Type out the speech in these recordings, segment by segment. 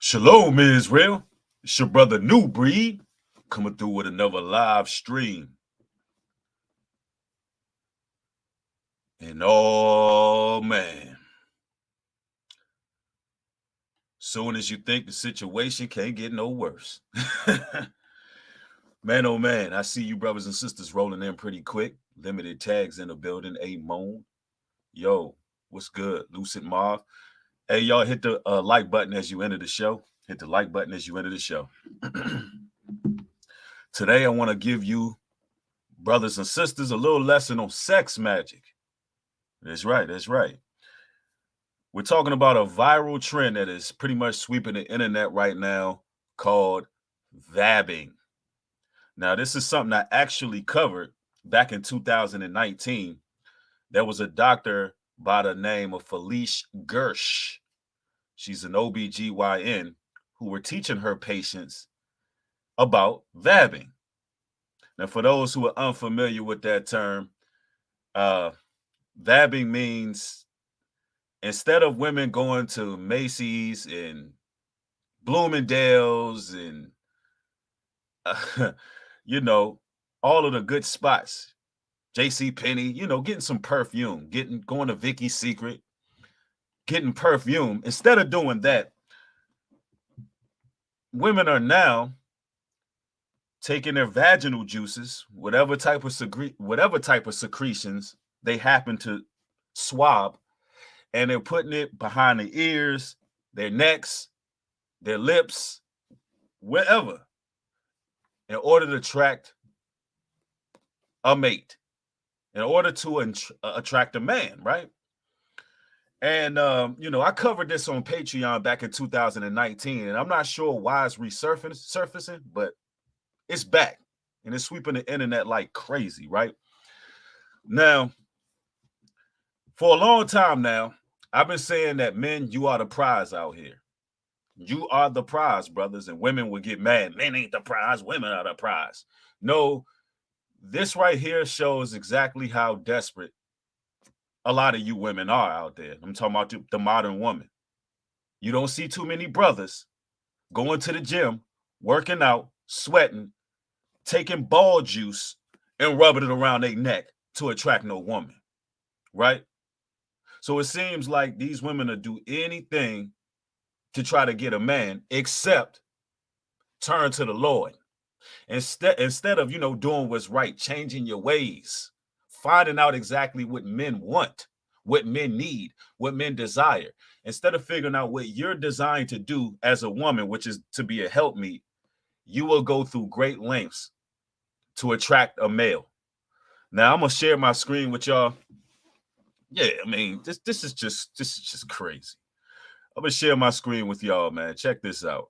Shalom, Israel. It's your brother New Breed coming through with another live stream. And oh man, soon as you think the situation can't get no worse. Man, oh man, I see you brothers and sisters rolling in pretty quick. Limited tags in the building. A Moan. Yo, what's good? Lucid Marv. Hey, y'all, hit the like button as you enter the show. Hit the like button as you enter the show. Today, I want to give you, brothers and sisters, a little lesson on sex magic. That's right. That's right. We're talking about a viral trend that is pretty much sweeping the internet right now called vabbing. Now, this is something I actually covered back in 2019. There was a doctor by the name of Felice Gersh. She's an OBGYN who were teaching her patients about vabbing. Now, for those who are unfamiliar with that term, vabbing means instead of women going to Macy's and Bloomingdale's and all of the good spots, JC Penney, getting some perfume, going to Vicky's Secret, getting perfume. Instead of doing that, women are now taking their vaginal juices, whatever type of secretions they happen to swab, and they're putting it behind their ears, their necks, their lips, wherever, in order to attract a mate, in order to attract a man, right? And, I covered this on Patreon back in 2019, and I'm not sure why it's resurfacing, but it's back, and it's sweeping the internet like crazy, right? Now, for a long time now, I've been saying that men, you are the prize out here. You are the prize, brothers, and women will get mad. Men ain't the prize, women are the prize. No, this right here shows exactly how desperate a lot of you women are out there. I'm talking about the modern woman. You don't see too many brothers going to the gym, working out, sweating, taking ball juice and rubbing it around their neck to attract no woman, right? So it seems like these women will do anything to try to get a man except turn to the Lord. Instead of, doing what's right, changing your ways, finding out exactly what men want, what men need, what men desire. Instead of figuring out what you're designed to do as a woman, which is to be a helpmeet, you will go through great lengths to attract a male. Now I'm gonna share my screen with y'all. Yeah, I mean, this is just crazy. I'm gonna share my screen with y'all, man. Check this out.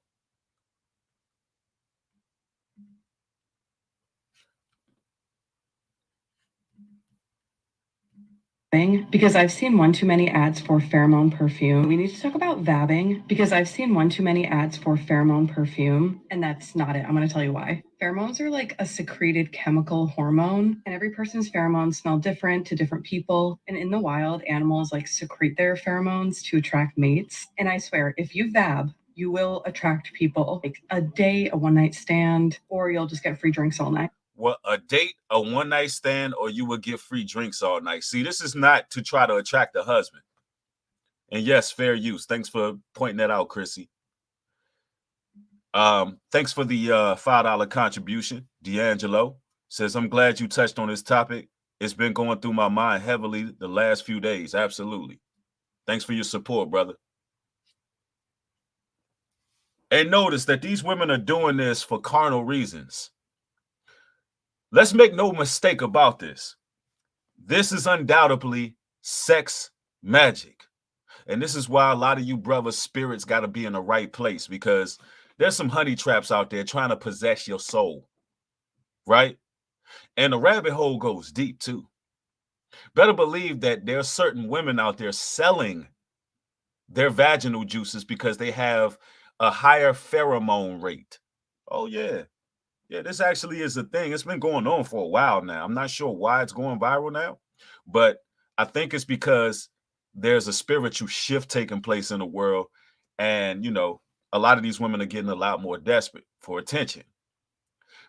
Because I've seen one too many ads for pheromone perfume. We need to talk about vabbing because I've seen one too many ads for pheromone perfume, and that's not it. I'm going to tell you why. Pheromones are like a secreted chemical hormone, and every person's pheromones smell different to different people. And in the wild, animals secrete their pheromones to attract mates. And I swear, if you vab, you will attract people. Like a date, a one-night stand, or you'll just get free drinks all night. Well, a date, a one-night stand, or you will get free drinks all night. See, this is not to try to attract a husband. And yes, fair use. Thanks for pointing that out, Chrissy. Thanks for the $5 contribution. D'Angelo says, I'm glad you touched on this topic. It's been going through my mind heavily the last few days. Absolutely. Thanks for your support, brother. And notice that these women are doing this for carnal reasons. Let's make no mistake about this. This is undoubtedly sex magic. And this is why a lot of you brothers' spirits got to be in the right place, because there's some honey traps out there trying to possess your soul, right? And the rabbit hole goes deep too. Better believe that there are certain women out there selling their vaginal juices because they have a higher pheromone rate. Oh, yeah. Yeah, this actually is a thing. It's been going on for a while now. I'm not sure why it's going viral now, but I think it's because there's a spiritual shift taking place in the world. And, a lot of these women are getting a lot more desperate for attention.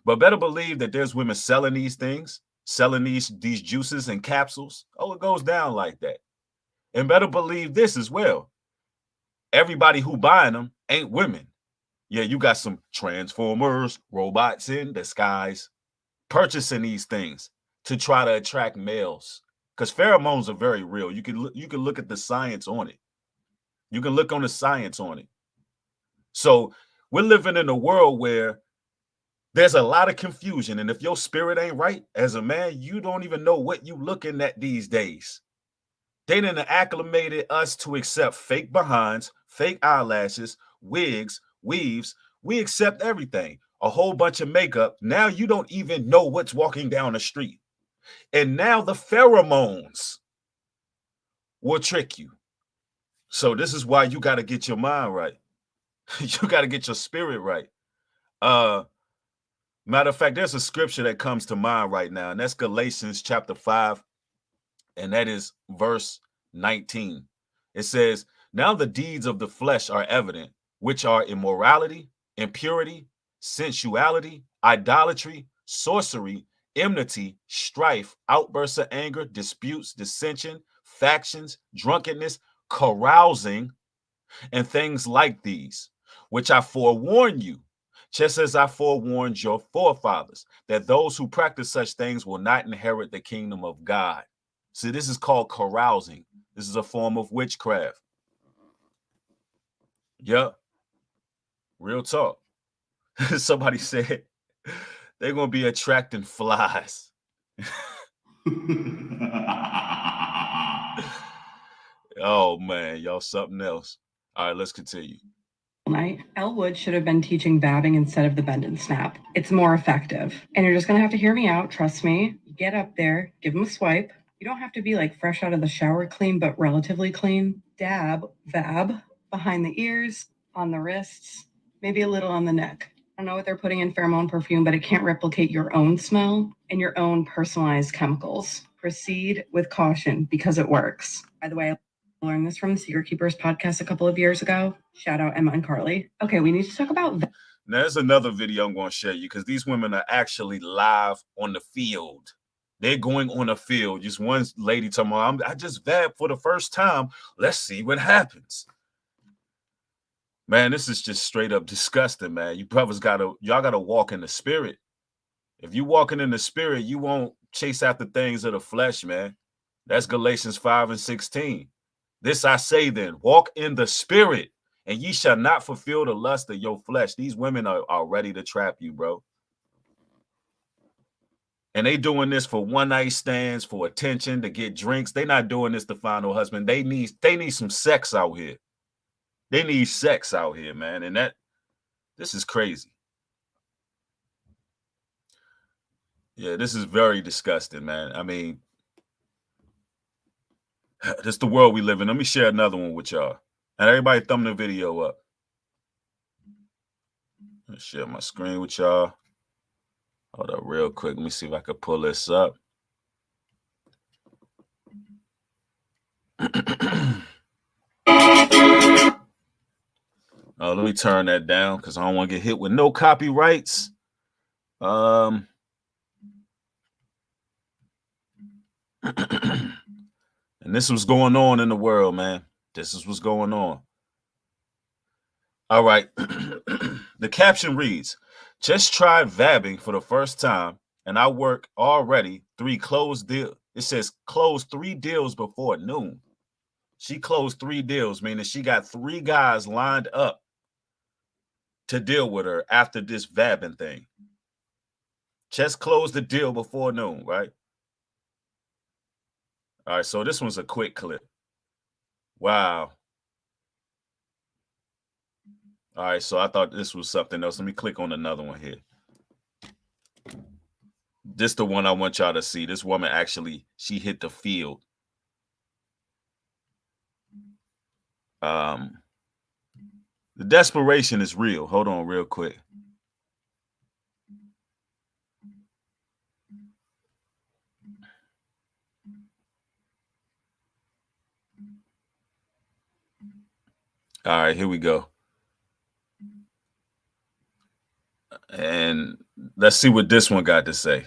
But better believe that there's women selling these things, selling these juices and capsules. Oh, it goes down like that. And better believe this as well. Everybody who buying them ain't women. Yeah, you got some transformers, robots in disguise, purchasing these things to try to attract males. Because pheromones are very real. You can look at the science on it. You can look on the science on it. So we're living in a world where there's a lot of confusion. And if your spirit ain't right as a man, you don't even know what you looking at these days. They done acclimated us to accept fake behinds, fake eyelashes, wigs, weaves. We accept everything. A whole bunch of makeup. Now you don't even know what's walking down the street. And now the pheromones will trick you. So this is why you got to get your mind right. You got to get your spirit right. Matter of fact, there's a scripture that comes to mind right now, and that's Galatians chapter 5, and that is verse 19. It says, now the deeds of the flesh are evident, which are immorality, impurity, sensuality, idolatry, sorcery, enmity, strife, outbursts of anger, disputes, dissension, factions, drunkenness, carousing, and things like these, which I forewarn you, just as I forewarned your forefathers, that those who practice such things will not inherit the kingdom of God. See, this is called carousing. This is a form of witchcraft. Yep. Real talk. Somebody said they're going to be attracting flies. Oh, man. Y'all something else. All right, let's continue. Night. Elwood should have been teaching vabbing instead of the bend and snap. It's more effective. And you're just going to have to hear me out. Trust me. Get up there, give him a swipe. You don't have to be like fresh out of the shower clean, but relatively clean. Dab, vab, behind the ears, on the wrists, maybe a little on the neck. I don't know what they're putting in pheromone perfume, but it can't replicate your own smell and your own personalized chemicals. Proceed with caution because it works. By the way, I learned this from the Secret Keepers podcast a couple of years ago. Shout out Emma and Carly. Okay, we need to talk about now there's another video I'm going to share you because these women are actually live on the field. They're going on the field. Just one lady told me, I just vabbed for the first time. Let's see what happens. Man, this is just straight up disgusting, man. You brothers y'all gotta walk in the spirit. If you walking in the spirit, you won't chase after things of the flesh, man. That's Galatians 5 and 16. This I say then, walk in the spirit, and ye shall not fulfill the lust of your flesh. These women are ready to trap you, bro. And they doing this for one night stands, for attention, to get drinks. They not doing this to find no husband. They need some sex out here. They need sex out here, man. And this is crazy. Yeah, this is very disgusting, man. I mean, this is the world we live in. Let me share another one with y'all. And everybody thumb the video up. Let's share my screen with y'all. Hold up real quick. Let me see if I can pull this up. Let me turn that down because I don't want to get hit with no copyrights. And this was going on in the world, man. This is what's going on. All right. The caption reads, just tried vabbing for the first time, and I work already 3 closed deals. It says closed 3 deals before noon. She closed 3 deals, meaning she got 3 guys lined up to deal with her after this vabbing thing. Just closed the deal before noon, right? All right, so this one's a quick clip. Wow. All right, so I thought this was something else. Let me click on another one here. This the one I want y'all to see. This woman actually, she hit the field. The desperation is real. Hold on real quick. All right, here we go. And let's see what this one got to say.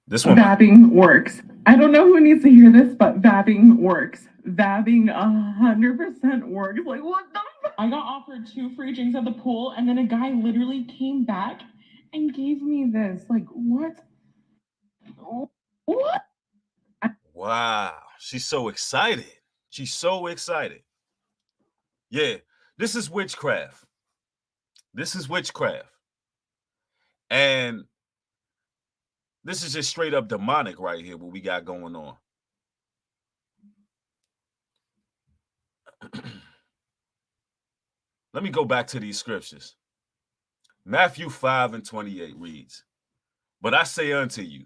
This one. Vabbing works. I don't know who needs to hear this, but vabbing works. Vabbing 100% works. Like, what the fuck? I got offered 2 free drinks at the pool, and then a guy literally came back and gave me this. Like, what? What? Wow. She's so excited. She's so excited. Yeah, this is witchcraft. This is witchcraft. And this is just straight up demonic right here, what we got going on. Let me go back to these scriptures. Matthew 5:28 reads, "But I say unto you,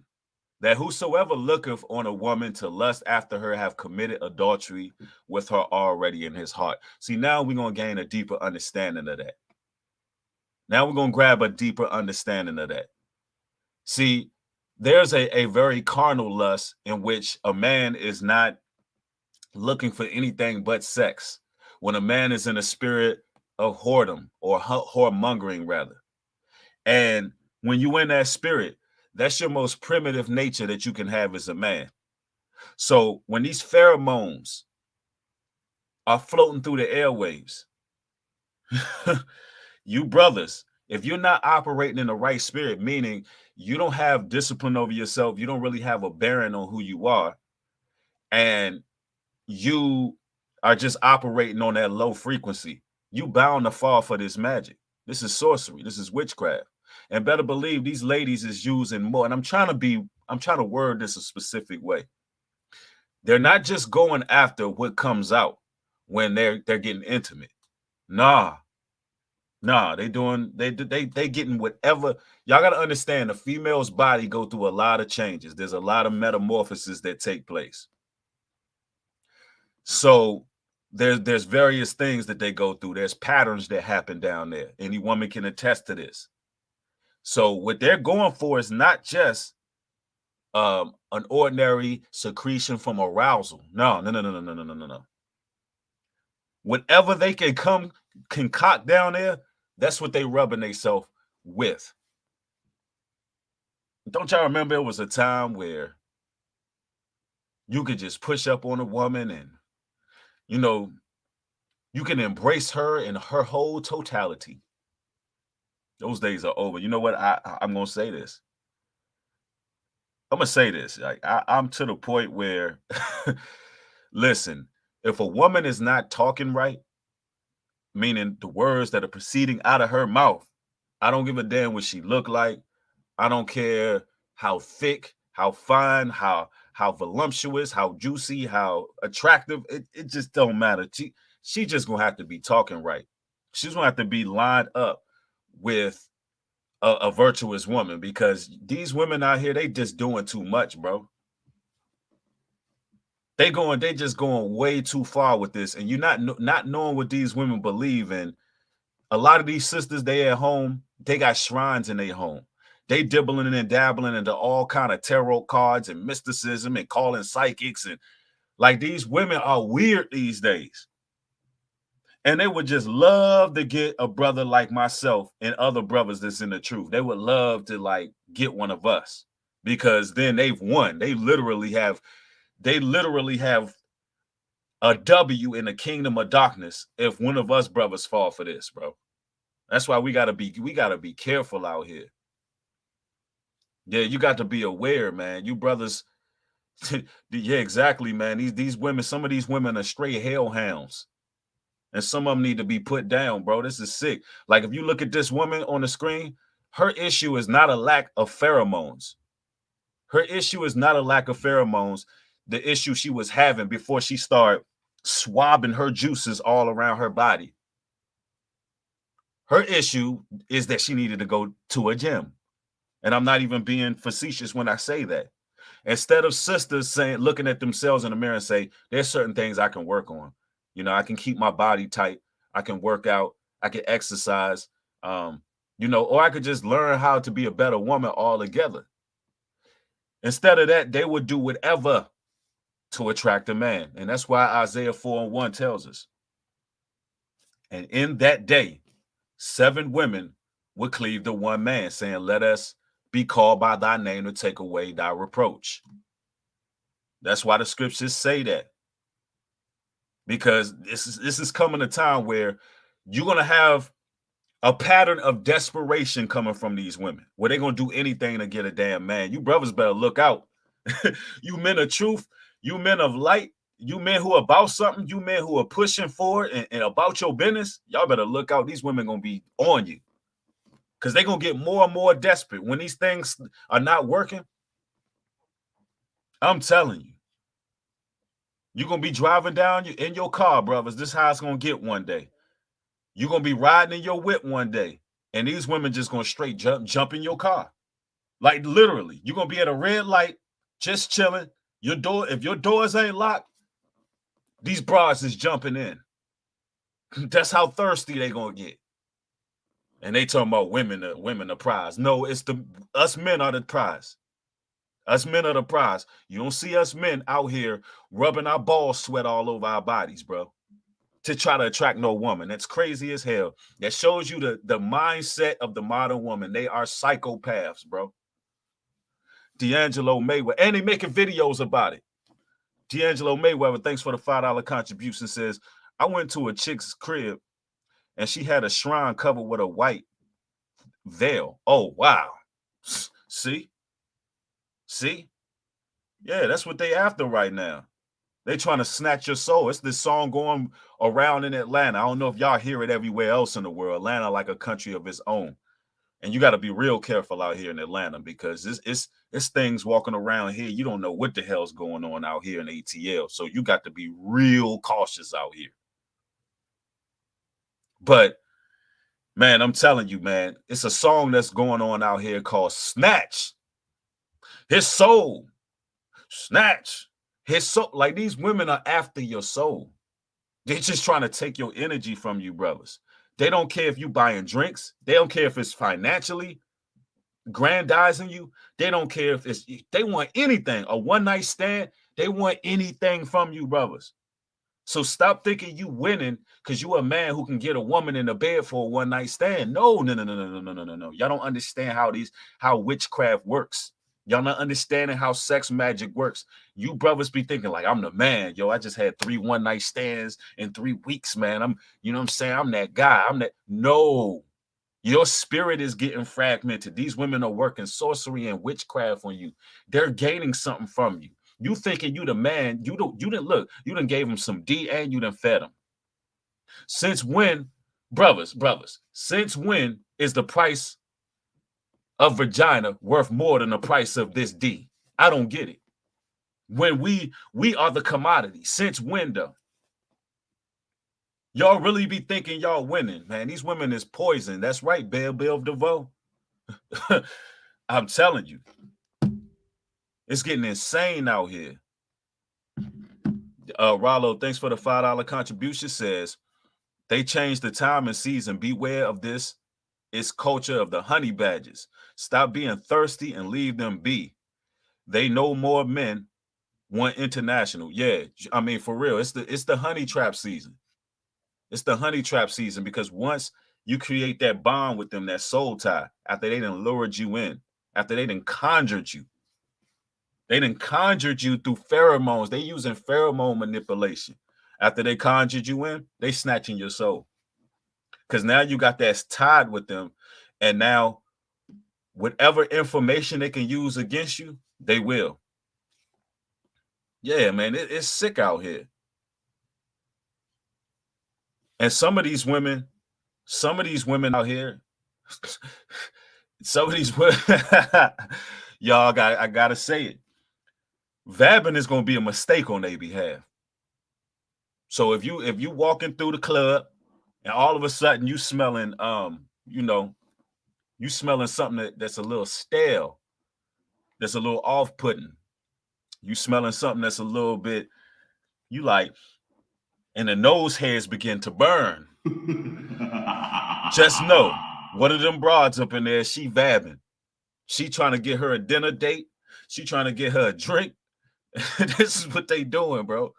that whosoever looketh on a woman to lust after her have committed adultery with her already in his heart." See, now we're going to gain a deeper understanding of that. Now we're going to grab a deeper understanding of that. See, there's a very carnal lust in which a man is not looking for anything but sex. When a man is in a spirit of whoredom or whoremongering, rather. And when you in that spirit, that's your most primitive nature that you can have as a man. So when these pheromones are floating through the airwaves, you brothers, if you're not operating in the right spirit, meaning you don't have discipline over yourself, you don't really have a bearing on who you are, and you are just operating on that low frequency, you bound to fall for this magic. This is sorcery. This is witchcraft. And better believe these ladies is using more. And I'm trying to word this a specific way. They're not just going after what comes out when they're getting intimate. Nah, they getting whatever. Y'all got to understand, the female's body go through a lot of changes. There's a lot of metamorphoses that take place. So there's various things that they go through. There's patterns that happen down there. Any woman can attest to this. So what they're going for is not just an ordinary secretion from arousal. No. Whatever they can concoct down there, that's what they rubbing themselves with. Don't y'all remember it was a time where you could just push up on a woman and, you know, you can embrace her in her whole totality. Those days are over. You know what? I'm going to say this. I'm going to say this. Like, I'm to the point where, listen, if a woman is not talking right, meaning the words that are proceeding out of her mouth, I don't give a damn what she look like. I don't care how thick, how fine, how voluptuous, how juicy, how attractive. It just don't matter. She just going to have to be talking right. She's going to have to be lined up with a virtuous woman, because these women out here, they just doing too much, bro. They just going way too far with this, and you're not knowing what these women believe in. A lot of these sisters, they at home, they got shrines in their home. They dibbling and dabbling into all kind of tarot cards and mysticism and calling psychics, and like, these women are weird these days. And they would just love to get a brother like myself and other brothers that's in the truth. They would love to like get one of us, because then they've won. They literally have a W in the kingdom of darkness if one of us brothers fall for this, bro. That's why we gotta be careful out here. Yeah, you got to be aware, man. You brothers, yeah, exactly, man. These women, some of these women are straight hellhounds. And some of them need to be put down, bro. This is sick. Like, if you look at this woman on the screen, her issue is not a lack of pheromones. Her issue is not a lack of pheromones. The issue she was having before she started swabbing her juices all around her body. Her issue is that she needed to go to a gym. And I'm not even being facetious when I say that. Instead of sisters looking at themselves in the mirror and say, there's certain things I can work on. You know, I can keep my body tight. I can work out. I can exercise, you know, or I could just learn how to be a better woman altogether. Instead of that, they would do whatever to attract a man. And that's why Isaiah 4:1 tells us. And in that day, 7 women would cleave to one man, saying, let us be called by thy name to take away thy reproach. That's why the scriptures say that. Because this is coming a time where you're going to have a pattern of desperation coming from these women, where they're going to do anything to get a damn man. You brothers better look out. You men of truth, you men of light, you men who are about something, you men who are pushing forward and about your business, y'all better look out. These women going to be on you, because they're going to get more and more desperate when these things are not working. I'm telling you. You're going to be driving down in your car, brothers. This is how it's going to get one day. You're going to be riding in your whip one day, and these women just going to straight jump in your car. Like, literally. You're going to be at a red light, just chilling. If your doors ain't locked, these bras is jumping in. That's how thirsty they going to get. And they talking about women the prize. No, it's us men are the prize. Us men are the prize. You don't see us men out here rubbing our ball sweat all over our bodies, bro, to try to attract no woman. That's crazy as hell. That shows you the mindset of the modern woman. They are psychopaths, bro. D'Angelo Mayweather. And they making videos about it. D'Angelo Mayweather, thanks for the $5 contribution, says, I went to a chick's crib and she had a shrine covered with a white veil. Oh, wow. See? Yeah, that's what they after right now. They trying to snatch your soul. It's this song going around in Atlanta. I don't know if y'all hear it everywhere else in the world. Atlanta like a country of its own. And you got to be real careful out here in Atlanta, because it's things walking around here. You don't know what the hell's going on out here in ATL. So you got to be real cautious out here. But, man, I'm telling you, man, it's a song that's going on out here called Snatch His Soul. Snatch his soul. Like, these women are after your soul. They're just trying to take your energy from you, brothers. They don't care if you buying drinks. They don't care if it's financially grandizing you. They don't care if they want anything. A one-night stand. They want anything from you, brothers. So stop thinking you winning because you a man who can get a woman in the bed for a one-night stand. No. Y'all don't understand how witchcraft works. Y'all not understanding how sex magic works. You brothers be thinking like, I'm the man. Yo, I just had 3 one-night stands in 3 weeks, man. You know what I'm saying? I'm that guy. No. Your spirit is getting fragmented. These women are working sorcery and witchcraft on you. They're gaining something from you. You thinking you the man. You done gave them some D and you done fed them. Since when, brothers, since when is the price of vagina worth more than the price of this D? I don't get it. When we are the commodity. Since when, though? Y'all really be thinking y'all winning, man. These women is poison. That's right, Bill DeVoe. I'm telling you. It's getting insane out here. Rollo, thanks for the $5 contribution, says, they changed the time and season. Beware of this. It's culture of the honey badgers. Stop being thirsty and leave them be. They know more men want international. Yeah, I mean, for real, it's the honey trap season. It's the honey trap season, because once you create that bond with them, that soul tie, after they done lured you in, after they done conjured you through pheromones. They using pheromone manipulation. After they conjured you in, they snatching your soul. Because now you got that tied with them. And now whatever information they can use against you, they will. Yeah, man, it's sick out here. And some of these women out here, some of these women, y'all, I gotta say it. Vabbing is gonna be a mistake on their behalf. So if you walking through the club and all of a sudden you smelling you smelling something that's a little stale, that's a little off-putting, you smelling something that's a little bit, you like, and the nose hairs begin to burn. Just know, one of them broads up in there, she vabbing. She trying to get her a dinner date. She trying to get her a drink. This is what they doing, bro.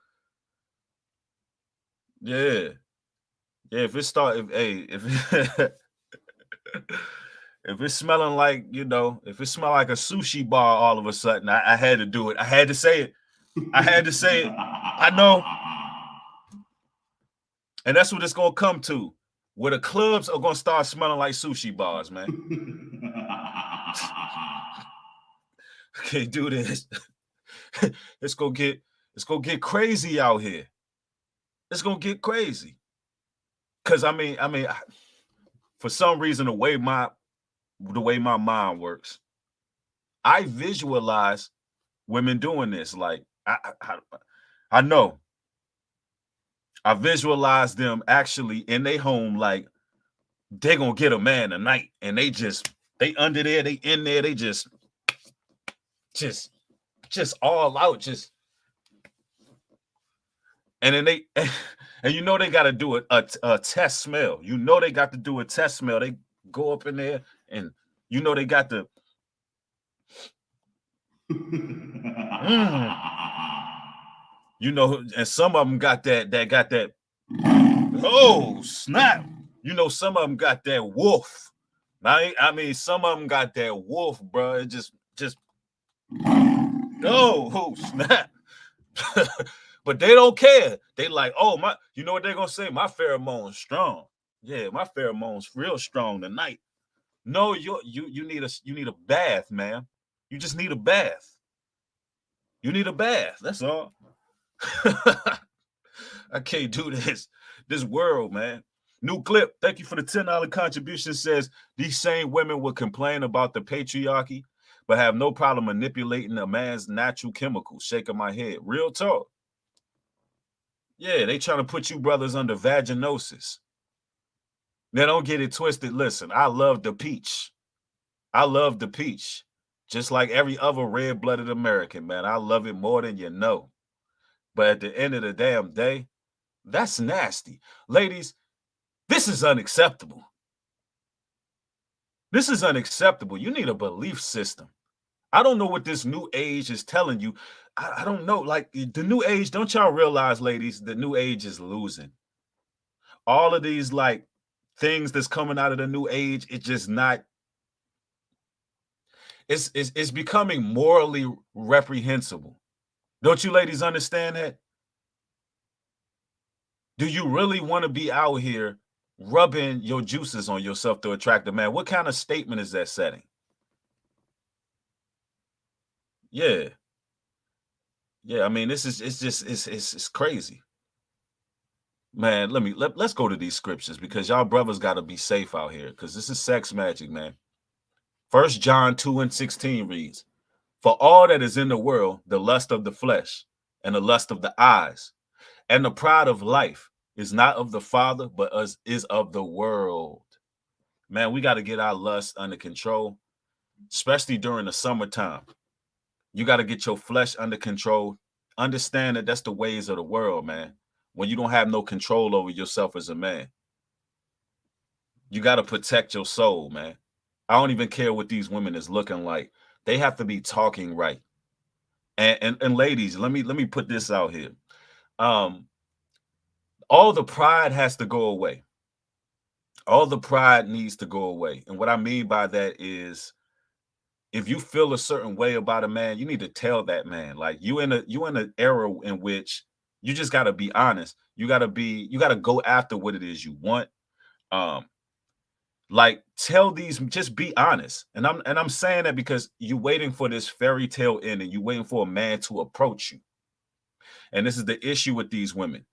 Yeah. If it start, if if it's smelling like, you know, if it smell like a sushi bar all of a sudden, I had to do it. I had to say it. I had to say it. I know. And that's what it's going to come to, where the clubs are going to start smelling like sushi bars, man. I can't do this. It's going to get crazy out here. It's going to get crazy. Because I mean, for some reason, the way my mind works, I visualize women doing this. Like I know. I visualize them actually in their home, like they're gonna get a man tonight, and they under there, they in there, they just all out, and then and you know they got to do a test smell. You know they got to do a test smell. They go up in there, and you know they got to. You know, and some of them got that. Oh snap! You know, some of them got that wolf. I mean, some of them got that wolf, bro. It just oh snap! But they don't care. They like, oh my, you know what they're gonna say? My pheromones strong. Yeah, my pheromones real strong tonight. No, you need a bath, man. You just need a bath. You need a bath. That's all. I can't do this world, man. New clip. Thank you for the $10 contribution. Says these same women would complain about the patriarchy, but have no problem manipulating a man's natural chemicals. Shaking my head. Real talk. Yeah, they trying to put you brothers under vaginosis. Now don't get it twisted. Listen, I love the peach. I love the peach. Just like every other red-blooded American, man. I love it more than you know. But at the end of the damn day, that's nasty. Ladies, this is unacceptable. This is unacceptable. You need a belief system. I don't know what this new age is telling you. I don't know. Like the new age, don't y'all realize, ladies, the new age is losing. All of these like things that's coming out of the new age, it's just not. It's becoming morally reprehensible. Don't you ladies understand that? Do you really want to be out here rubbing your juices on yourself to attract a man? What kind of statement is that setting? Yeah. Yeah, I mean, it's crazy. Man, let's go to these scriptures because y'all brothers got to be safe out here because this is sex magic, man. 1 John 2:16 reads, "For all that is in the world, the lust of the flesh and the lust of the eyes and the pride of life is not of the Father, but is of the world." Man, we got to get our lust under control, especially during the summertime. You got to get your flesh under control. Understand that that's the ways of the world, man. When you don't have no control over yourself as a man, you got to protect your soul, man. I don't even care what these women is looking like. They have to be talking right. And ladies, let me put this out here. All the pride has to go away. All the pride needs to go away. And what I mean by that is if you feel a certain way about a man, you need to tell that man. Like you in an era in which you just got to be honest. You got to go after what it is you want. Like tell these, just be honest. And I'm saying that because you're waiting for this fairy tale end and you're waiting for a man to approach you. And this is the issue with these women.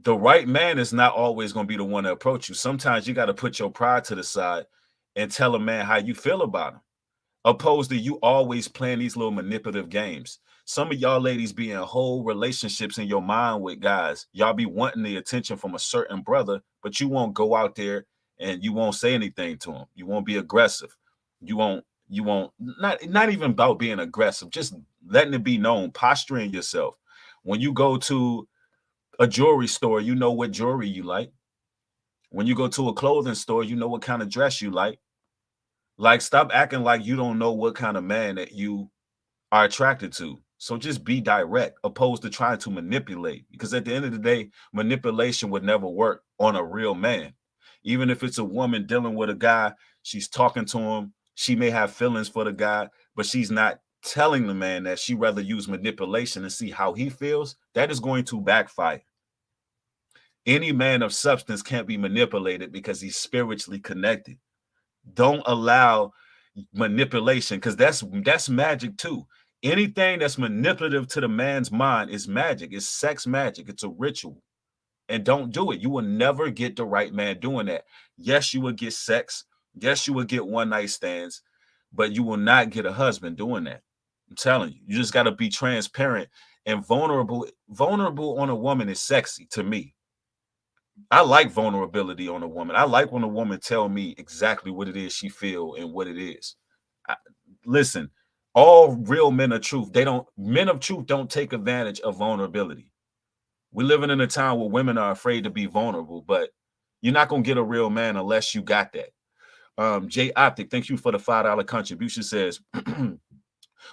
The right man is not always going to be the one to approach you. Sometimes you got to put your pride to the side and tell a man how you feel about him, opposed to you always playing these little manipulative games. Some of y'all ladies be in whole relationships in your mind with guys. Y'all be wanting the attention from a certain brother, but you won't go out there and you won't say anything to him. You won't be aggressive. You won't not even about being aggressive, just letting it be known, posturing yourself. When you go to a jewelry store, you know what jewelry you like. When you go to a clothing store, you know what kind of dress you like. Like, stop acting like you don't know what kind of man that you are attracted to. So just be direct, opposed to trying to manipulate. Because at the end of the day, manipulation would never work on a real man. Even if it's a woman dealing with a guy, she's talking to him. She may have feelings for the guy, but she's not telling the man that. She rather use manipulation and see how he feels. That is going to backfire. Any man of substance can't be manipulated because he's spiritually connected. Don't allow manipulation, because that's magic too. Anything that's manipulative to the man's mind is magic. It's sex magic. It's a ritual. And don't do it. You will never get the right man doing that. Yes, you will get sex. Yes, you will get one night stands, but you will not get a husband doing that. I'm telling you, you just got to be transparent and vulnerable. Vulnerable on a woman is sexy to me. I like vulnerability on a woman. I like when a woman tell me exactly what it is she feel and what it is. Listen, all real men of truth, men of truth don't take advantage of vulnerability. We're living in a time where women are afraid to be vulnerable, but you're not going to get a real man unless you got that. Jay Optic, thank you for the $5 contribution, says,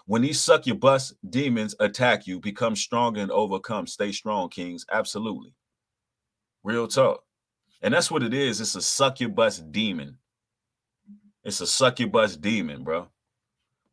when these suck your bus demons attack you, become strong and overcome. Stay strong, kings. Absolutely. Real talk. And that's what it is. It's a suck your bus demon. It's a suck your bus demon, bro.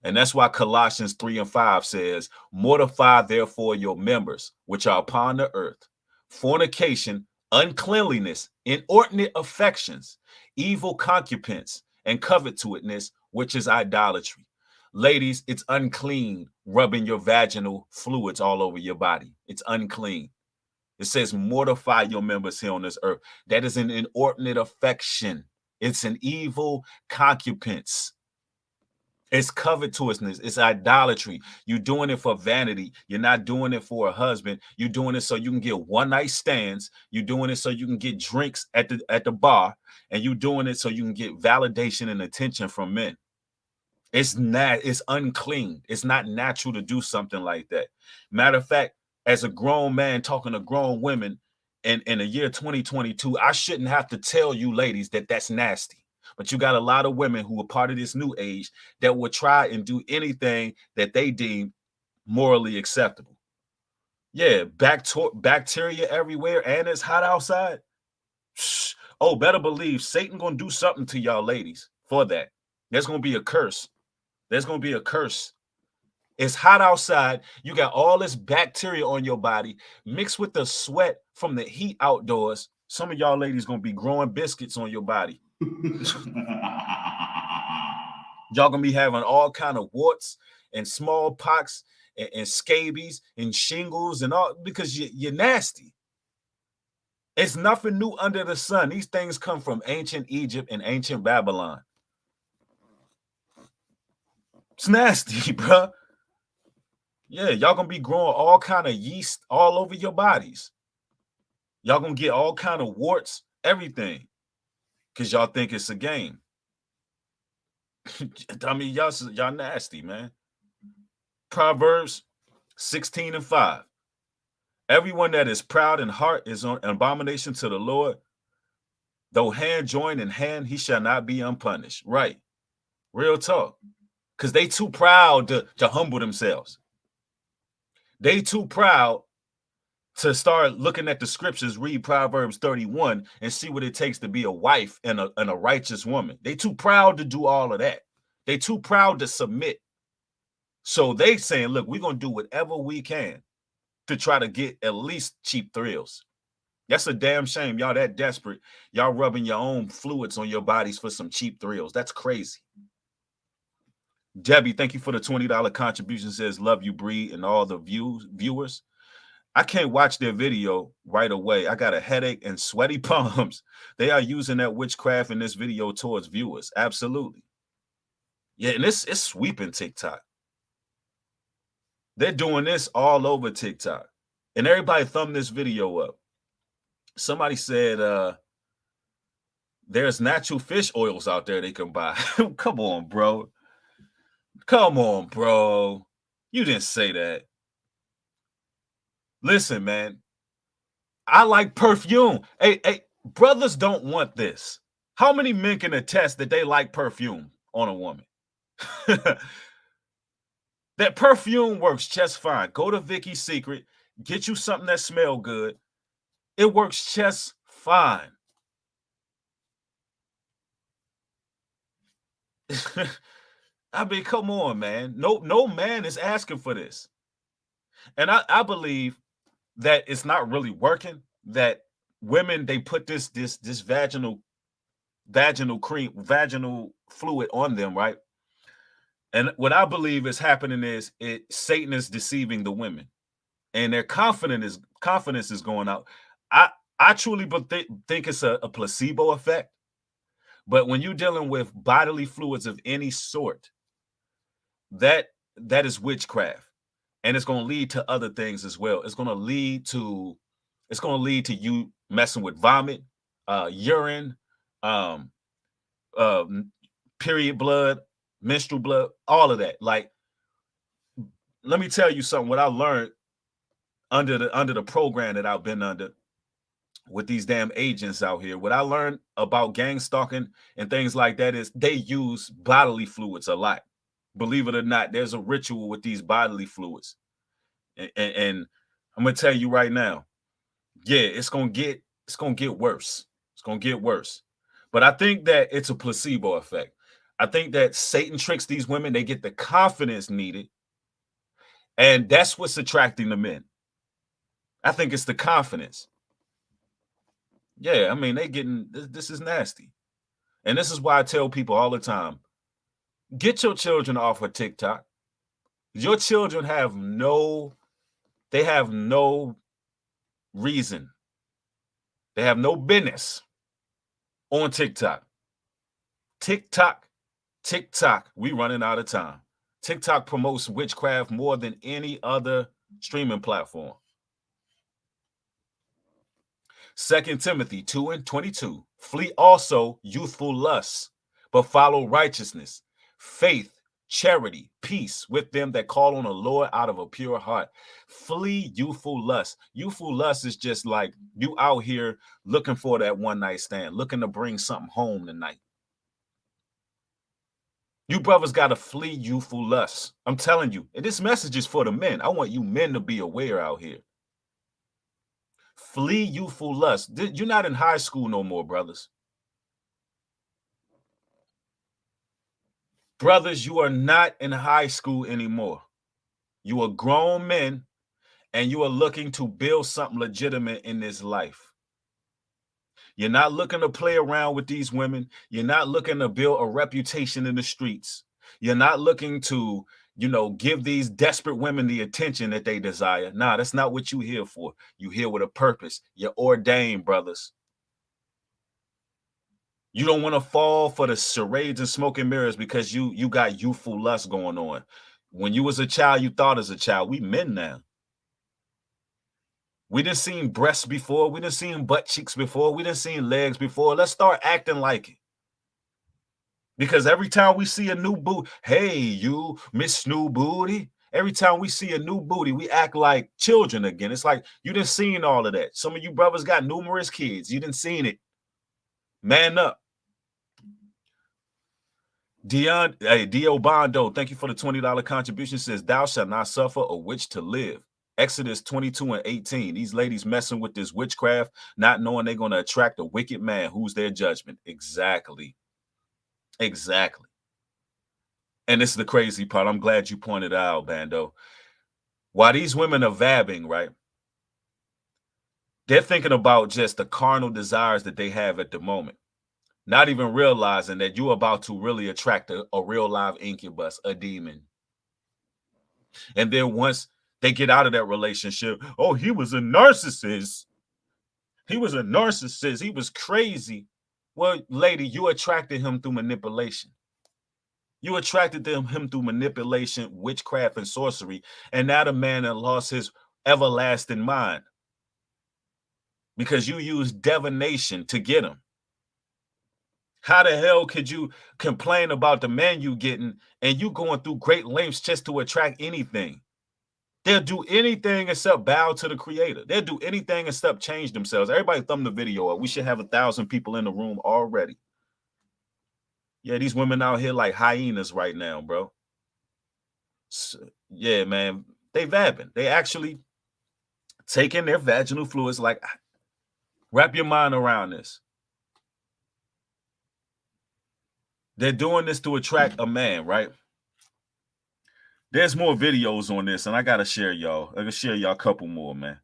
And that's why Colossians 3:5 says, mortify therefore your members, which are upon the earth, fornication, uncleanliness, inordinate affections, evil concupence, and covetousness, which is idolatry. Ladies, it's unclean rubbing your vaginal fluids all over your body. It's unclean. It says mortify your members here on this earth. That is an inordinate affection. It's an evil concupence. It's covetousness. It's idolatry. You're doing it for vanity. You're not doing it for a husband. You're doing it so you can get one night stands. You're doing it so you can get drinks at the bar, and you're doing it so you can get validation and attention from men. It's unclean. It's not natural to do something like that. Matter of fact, as a grown man talking to grown women in the year 2022, I shouldn't have to tell you ladies that that's nasty. But you got a lot of women who are part of this new age that will try and do anything that they deem morally acceptable. Yeah, bacteria everywhere, and it's hot outside. Oh, better believe Satan gonna do something to y'all ladies for that. There's gonna be a curse. There's gonna be a curse. It's hot outside. You got all this bacteria on your body mixed with the sweat from the heat outdoors. Some of y'all ladies gonna be growing biscuits on your body. Y'all gonna be having all kind of warts and smallpox and scabies and shingles and all because you're nasty. It's nothing new under the sun. These things come from ancient Egypt and ancient Babylon. It's nasty, bro. Yeah, y'all gonna be growing all kind of yeast all over your bodies. Y'all gonna get all kind of warts, everything, because y'all think it's a game. I mean, y'all nasty, man. Proverbs 16:5. Everyone that is proud in heart is an abomination to the Lord. Though hand join in hand, he shall not be unpunished. Right. Real talk. Because they too proud to humble themselves. They too proud to start looking at the scriptures, read Proverbs 31 and see what it takes to be a wife and a righteous woman. They too proud to do all of that. They too proud to submit. So they saying, look, we're going to do whatever we can to try to get at least cheap thrills. That's a damn shame. Y'all that desperate. Y'all rubbing your own fluids on your bodies for some cheap thrills. That's crazy. Debbie, thank you for the $20 contribution. Says, love you, Bree, and all the viewers. I can't watch their video right away. I got a headache and sweaty palms. They are using that witchcraft in this video towards viewers. Absolutely. Yeah, and it's sweeping TikTok. They're doing this all over TikTok. And everybody thumb this video up. Somebody said there's natural fish oils out there they can buy. Come on, bro. Come on, bro. You didn't say that. Listen, man. I like perfume. Hey, brothers don't want this. How many men can attest that they like perfume on a woman? That perfume works just fine. Go to Vicky's Secret. Get you something that smells good. It works just fine. I mean, come on, man. No man is asking for this. And I believe that it's not really working. That women, they put this vaginal cream, vaginal fluid on them, right? And what I believe is happening is Satan is deceiving the women, and their confidence is going out. I truly think it's a placebo effect. But when you're dealing with bodily fluids of any sort, that is witchcraft, and it's going to lead to other things as well. It's going to lead to you messing with vomit, urine, um, period blood, menstrual blood, all of that. Like, let me tell you something. What I learned under the program that I've been under with these damn agents out here, what I learned about gang stalking and things like that is they use bodily fluids a lot. Believe it or not, there's a ritual with these bodily fluids. And I'm gonna tell you right now, yeah, it's gonna get worse. It's gonna get worse. But I think that it's a placebo effect. I think that Satan tricks these women, they get the confidence needed, and that's what's attracting the men. I think it's the confidence. Yeah, I mean, they getting this is nasty. And this is why I tell people all the time, get your children off of TikTok. Your children have no reason. They have no business on TikTok. TikTok, we running out of time. TikTok promotes witchcraft more than any other streaming platform. 2 Timothy 2:22. Flee also youthful lusts, but follow righteousness, faith, charity, peace with them that call on the Lord out of a pure heart. Flee youthful lust. Youthful lust is just like you out here looking for that one night stand, looking to bring something home tonight. You brothers got to flee youthful lust. I'm telling you. And this message is for the men. I want you men to be aware out here. Flee youthful lust. You're not in high school no more, brothers. Brothers, you are not in high school anymore. You are grown men, and you are looking to build something legitimate in this life. You're not looking to play around with these women. You're not looking to build a reputation in the streets. You're not looking to, give these desperate women the attention that they desire. Nah, that's not what you're here for. You're here with a purpose. You're ordained, brothers. You don't want to fall for the charades and smoke and mirrors because you got youthful lust going on. When you was a child, you thought as a child. We men now. We done seen breasts before. We done seen butt cheeks before. We done seen legs before. Let's start acting like it. Because every time we see a new booty, hey, you, Miss New Booty. Every time we see a new booty, we act like children again. It's like you done seen all of that. Some of you brothers got numerous kids. You done seen it. Man up. Dio Bondo, thank you for the $20 contribution. Says, thou shalt not suffer a witch to live. Exodus 22:18. These ladies messing with this witchcraft, not knowing they're going to attract a wicked man. Who's their judgment? Exactly. Exactly. And this is the crazy part. I'm glad you pointed out, Bando. While these women are vabbing, right? They're thinking about just the carnal desires that they have at the moment. Not even realizing that you're about to really attract a real live incubus, a demon. And then once they get out of that relationship, oh, he was a narcissist. He was a narcissist. He was crazy. Well, lady, you attracted him through manipulation. You attracted him through manipulation, witchcraft, and sorcery. And now the man that lost his everlasting mind because you used divination to get him. How the hell could you complain about the man you getting and you going through great lengths just to attract anything? They'll do anything except bow to the creator. They'll do anything except change themselves. Everybody thumb the video up. We should have 1,000 people in the room already. Yeah, these women out here like hyenas right now, bro. So, yeah, man, they vabbing. They actually taking their vaginal fluids. Like, wrap your mind around this. They're doing this to attract a man, right? There's more videos on this, and I gotta share y'all. I can share y'all a couple more, man.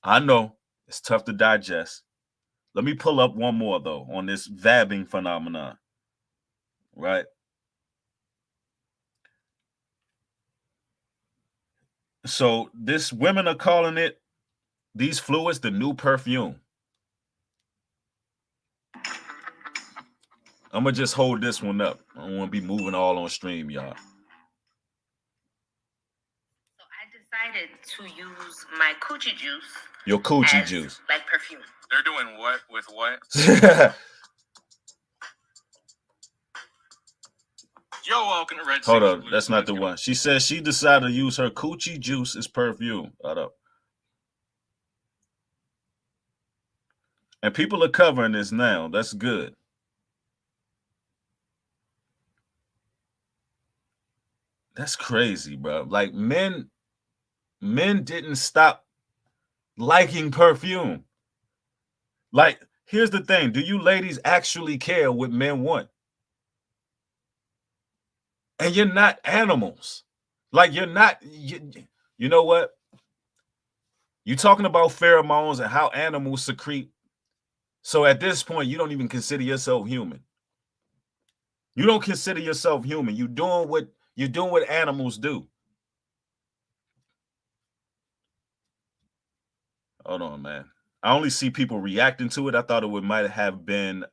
I know it's tough to digest. Let me pull up one more though on this vabbing phenomenon, right? So this women are calling it, these fluids, the new perfume. I'm gonna just hold this one up. I don't want to be moving all on stream, y'all. So I decided to use my coochie juice. Your coochie juice. Like perfume. They're doing what with what? Yo, welcome to Red. Hold on, that's not the one. She says she decided to use her coochie juice as perfume. Hold up. And people are covering this now. That's good. That's crazy, bro. Like men didn't stop liking perfume. Like, here's the thing. Do you ladies actually care what men want? And you're not animals. Like, you're not, you know what? You're talking about pheromones and how animals secrete. So at this point, you don't even consider yourself human. You don't consider yourself human. You're doing what animals do. Hold on, man. I only see people reacting to it. I thought it might have been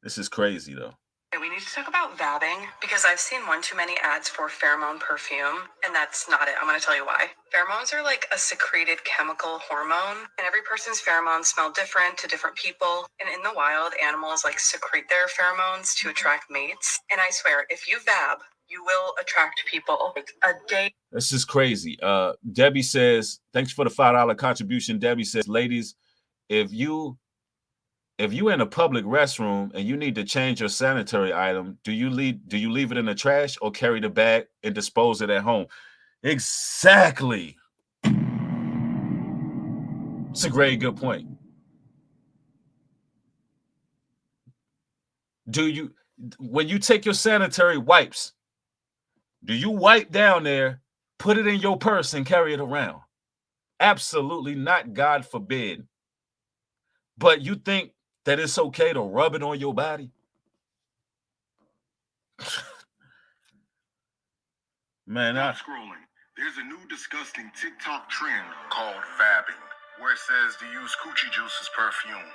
this is crazy though. We need to talk about vabbing because I've seen one too many ads for pheromone perfume, and that's not it. I'm going to tell you why. Pheromones are like a secreted chemical hormone, and every person's pheromones smell different to different people. And in the wild, animals like secrete their pheromones to attract mates. And I swear, if you vab, you will attract people. Like a day. This is crazy. Debbie says, thanks for the $5 contribution. Debbie says, ladies, if you in a public restroom and you need to change your sanitary item, do you leave it in the trash or carry the bag and dispose it at home? Exactly. It's a very good point. When you take your sanitary wipes, do you wipe down there, put it in your purse and carry it around? Absolutely not, God forbid. But you think that it's okay to rub it on your body? Man, scrolling. There's a new disgusting TikTok trend called Vabbing, where it says to use coochie juice as perfume.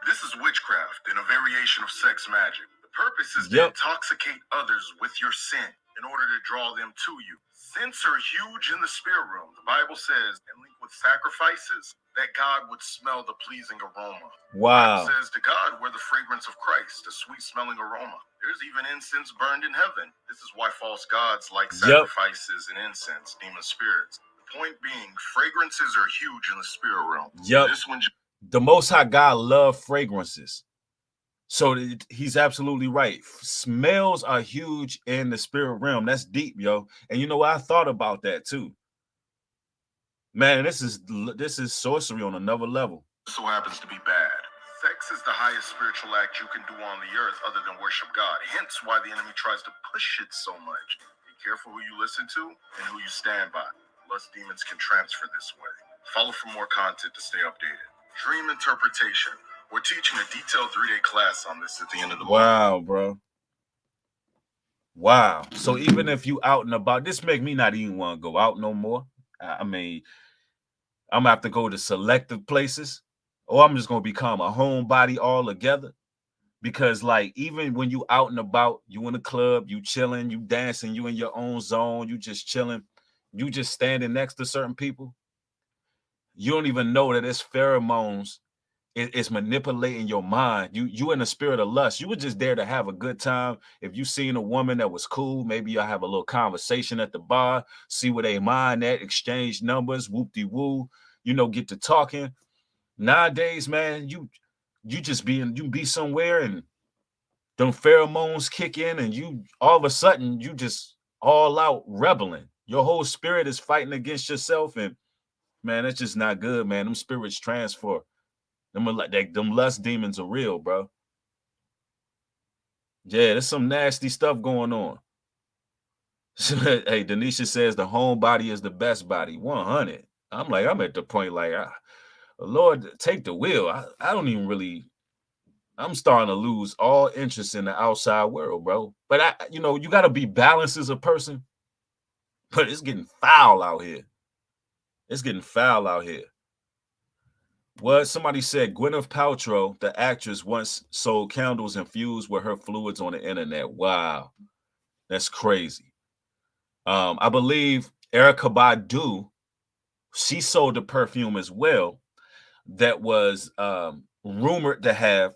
This is witchcraft and a variation of sex magic. The purpose is to intoxicate others with your sin in order to draw them to you. Scents are huge in the spirit realm. The Bible says, and linked with sacrifices, that God would smell the pleasing aroma. Wow. The Bible says to God, we're the fragrance of Christ, a sweet smelling aroma. There's even incense burned in heaven. This is why false gods like sacrifices and incense, demon spirits. The point being, fragrances are huge in the spirit realm. This one, the Most High God loved fragrances. So he's absolutely right. Smells are huge in the spirit realm. That's deep, yo. And you know what? I thought about that too. Man, this is sorcery on another level. So happens to be bad. Sex is the highest spiritual act you can do on the earth other than worship God. Hence why the enemy tries to push it so much. Be careful who you listen to and who you stand by. Lust demons can transfer this way. Follow for more content to stay updated. Dream interpretation. We're teaching a detailed 3-day class on this at the end of the month. Wow, bro. Wow. So even if you out and about, this make me not even want to go out no more. I mean, I'm gonna have to go to selective places, or I'm just gonna become a homebody altogether. Because like, even when you out and about, you in the club, you chilling, you dancing, you in your own zone, you just chilling, you just standing next to certain people. You don't even know that it's pheromones. It's manipulating your mind. You in the spirit of lust. You were just there to have a good time. If you seen a woman that was cool, maybe you'll have a little conversation at the bar, see where they mind at, exchange numbers, whoop-de-woo, get to talking. Nowadays, man, you be somewhere and them pheromones kick in and you all of a sudden you just all out rebelling. Your whole spirit is fighting against yourself, and man, that's just not good, man. Them spirits transfer. Them lust demons are real, bro. Yeah, there's some nasty stuff going on. Hey, Denisha says the home body is the best body. 100. I'm like, I'm at the point like, Lord, take the wheel. I don't even really. I'm starting to lose all interest in the outside world, bro. But you got to be balanced as a person. But it's getting foul out here. It's getting foul out here. What somebody said, Gwyneth Paltrow, the actress, once sold candles infused with her fluids on the internet. Wow, that's crazy. I believe Erykah Badu, she sold a perfume as well that was rumored to have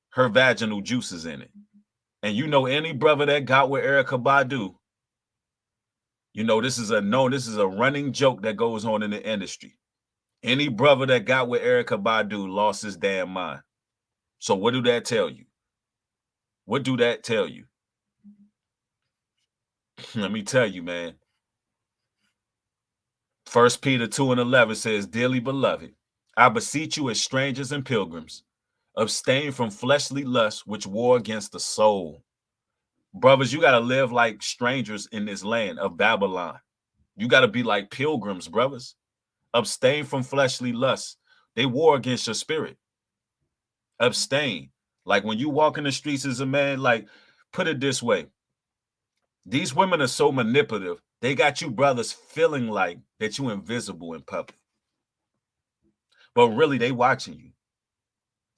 her vaginal juices in it. And any brother that got with Erykah Badu, this is a running joke that goes on in the industry. Any brother that got with Erykah Badu lost his damn mind. So what do that tell you? What do that tell you? Let me tell you, man. 1 Peter 2:11 says, Dearly beloved, I beseech you as strangers and pilgrims, abstain from fleshly lusts which war against the soul. Brothers, you got to live like strangers in this land of Babylon. You got to be like pilgrims, brothers. Abstain from fleshly lusts. They war against your spirit. Abstain. Like when you walk in the streets as a man, like, put it this way. These women are so manipulative. They got you brothers feeling like that you invisible in public. But really, they watching you.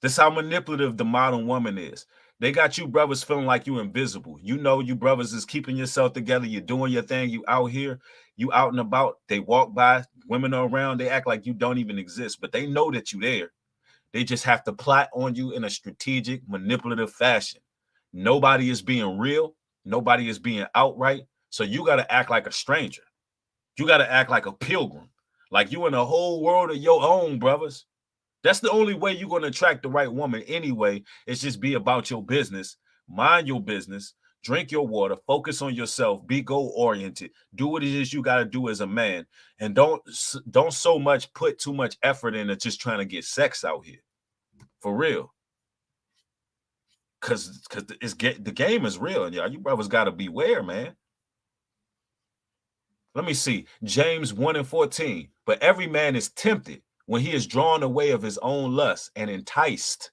This is how manipulative the modern woman is. They got you brothers feeling like you invisible. You brothers is keeping yourself together. You're doing your thing. You out here. You out and about. They walk by. Women are around. They act like you don't even exist. But they know that you're there. They just have to plot on you in a strategic, manipulative fashion. Nobody is being real. Nobody is being outright. So you got to act like a stranger. You got to act like a pilgrim. Like you in a whole world of your own, brothers. That's the only way you're going to attract the right woman anyway. It's just be about your business. Mind your business. Drink your water. Focus on yourself. Be goal-oriented. Do what it is you got to do as a man. And don't so much put too much effort into just trying to get sex out here. For real. Because the game is real. And y'all, you brothers got to beware, man. Let me see. James 1:14. But every man is tempted when he is drawn away of his own lust and enticed.